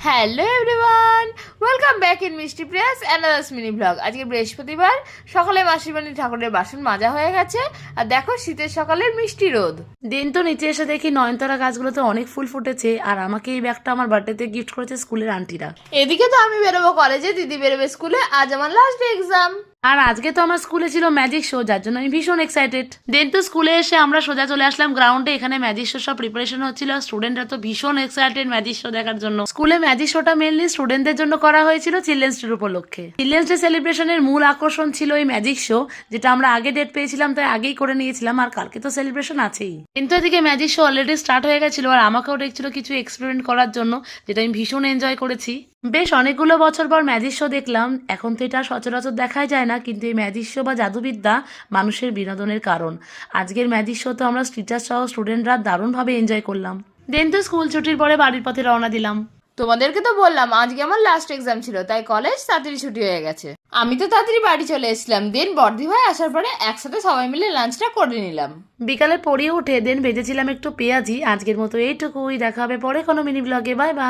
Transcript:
Hello everyone, welcome back in মিষ্টি Prius another's mini blog. আজকে বৃহস্পতিবার, সকালে মাসির বাড়ি ঠাকুরের বাসন মাজা হয়ে গেছে। আর দেখো শীতের সকালের মিষ্টি রোদ। দিন তো নিচে এসে দেখি নয়নতারা গাছগুলোতে অনেক ফুল ফুটেছে, আর আমাকে এই ব্যাগটা আমার বার্থডেতে গিফট করেছে স্কুলের আন্টিরা। এদিকে তো আমি বেরোবো কলেজে, দিদি বেরোবে স্কুলে। আজ আমার লাস্ট ডে এক্সাম। আর আজকে তো আমার স্কুলে ছিল ম্যাজিক শো, যার জন্য আমি ভীষণ এক্সাইটেড। দেন তো স্কুলে এসে আমরা সোজা চলে আসলাম গ্রাউন্ডে। এখানে ম্যাজিক শো সব প্রিপারেশন হচ্ছিল। স্টুডেন্টরা তো ভীষণ এক্সাইটেড ম্যাজিক শো দেখার জন্য। স্কুলে ম্যাজিক শোটা মেনলি স্টুডেন্টদের জন্য করা হয়েছিল চিলড্রেন্স ডে উপলক্ষে। চিলড্রেন্স ডে সেলিব্রেশনের মূল আকর্ষণ ছিল এই ম্যাজিক শো, যেটা আমরা আগে ডেট পেয়েছিলাম তাই আগেই করে নিয়েছিলাম। আর কালকে তো সেলিব্রেশন আছেই। কিন্তু এদিকে ম্যাজিক শো অলরেডি স্টার্ট হয়ে গেছিল, আর আমাকেও ডেকছিল কিছু এক্সপেরিমেন্ট করার জন্য, যেটা আমি ভীষণ এনজয় করেছি। বেশ অনেকগুলো বছর পর ম্যাজিক শো দেখলাম। এখন তো এটা সচরাচর দেখাই যায় না, কিন্তু এই ম্যাজিক শো বা জাদুবিদ্যা মানুষের বিনোদনের কারণ। আজকের ম্যাজিক শো তো আমরা টিচার সহ স্টুডেন্টরা দারুণভাবে এনজয় করলাম। দেন তো স্কুল ছুটির পরে বাড়ির পথে রওনা দিলাম। তোমাদেরকে তো বললাম আজকে আমার লাস্ট এক্সাম ছিল, তাই কলেজ তাড়াতাড়ি ছুটি হয়ে গেছে। আমি তো তাড়াতাড়ি বাড়ি চলে এসেছিলাম। দেন বর্দি ভাই আসার পরে একসাথে সবাই মিলে লাঞ্চটা করে নিলাম। বিকালে পড়িয়ে উঠে দেন ভেজেছিলাম একটু পেঁয়াজি। আজকের মতো এইটুকুই, দেখা হবে পরে কোনো মিনি ব্লগে। Bye bye.